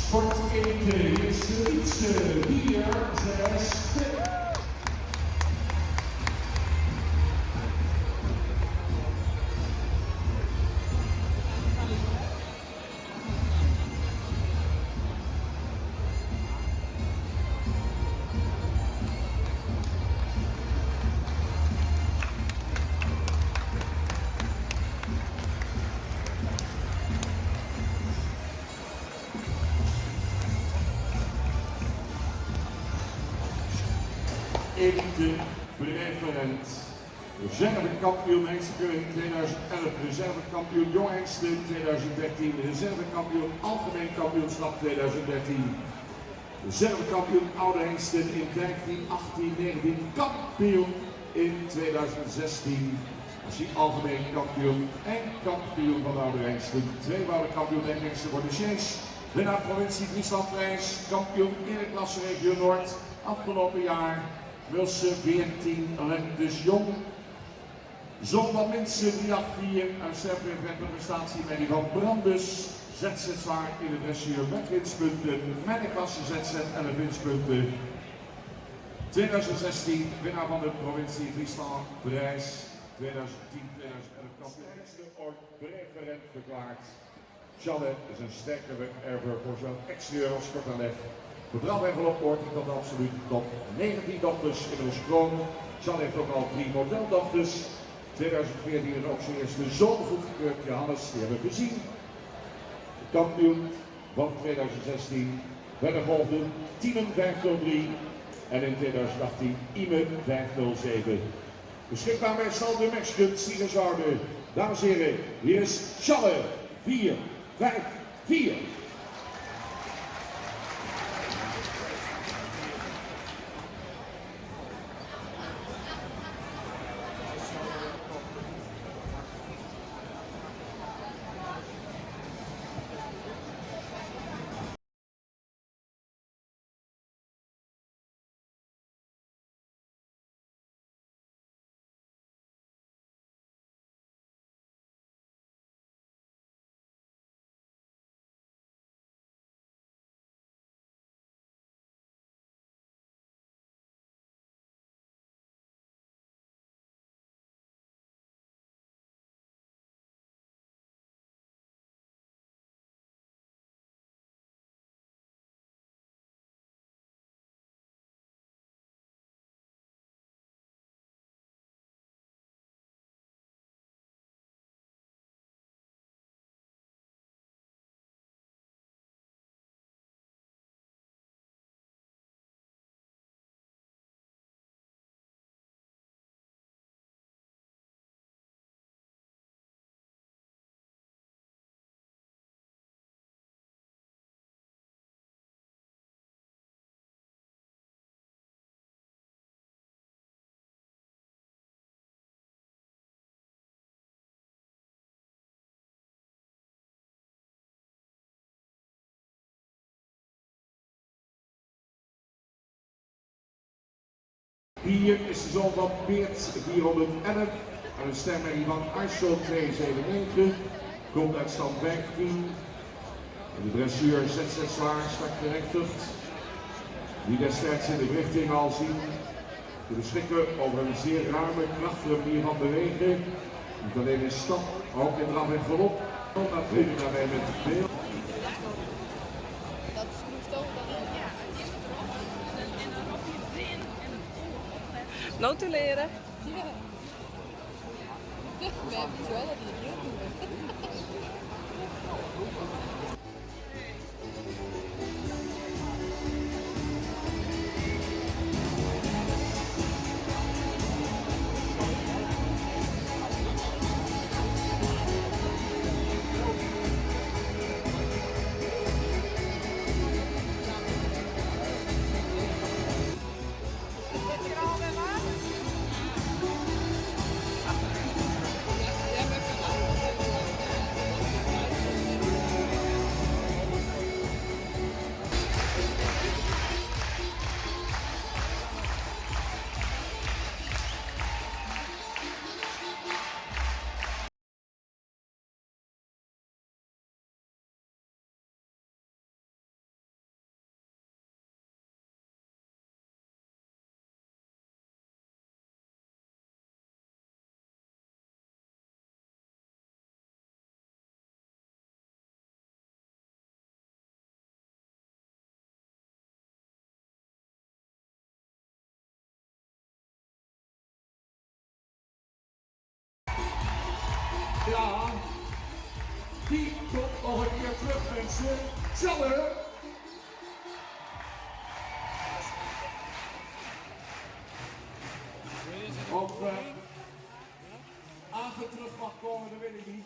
Sport 1 is de liedste 4, 6, 2. Elite preferent. Reservekampioen Hengsten in 2011, reservekampioen Jong Hengsten 2013, reservekampioen Algemeen Kampioenschap 2013, reservekampioen Oude Hengsten in 15, 18, 19, kampioen in 2016. Als hij algemeen kampioen en kampioen van Oude Hengsten, tweevoudig kampioen Hengsten voor de Chase, winnaar provincie Frieslandprijs, kampioen in de klasse regio Noord, afgelopen jaar. Wilse 14, Lentes Jong. Zoon van Minsen 384, een sterfelijke prestatie met die van Brandus. ZZ zwaar in de dressuur met winstpunten. Met de klasse ZZ 11 winstpunten. 2016 winnaar van de provincie Friesland prijs. 2010-2011 kampioen ooit preferent verklaard. Chalet is een sterkere erver voor zo'n exterieur als kortaanleg. Vertrouwd envelop hoort hij tot absoluut top 19 dochters inmiddels kroon. Chalet heeft ook al 3 modeldochters. 2014 is ook zijn eerste zoon goedgekeurd, Johannes, die hebben we gezien. De kampioen van 2016. Verder volgden Tiemen 503 en in 2018 Ime 507. Beschikbaar bij Salde Mexicans, Siegersoude. Dames en heren, hier is Chalet 454. Hier is de zoon van Beert 411 en een stemmerrie van ISO 279. Komt uit stand 15. De dressuur ZZ zwaar, strak gerechtigd. Die destijds in de richting al zien. Te beschikken over een zeer ruime, krachtige manier van bewegen. Niet alleen in stap, maar ook in draf en galop. Dat vind ik daarbij met veel. Dat schroeft ook dan in. Ja, je moet erop en dan op je been en het oor. Notuleren. Ja. We hebben zo dat je het heel goed Ja, die komt nog een keer terug, mensen. Tjelle! Of Agen terug mag komen, dat weet ik niet.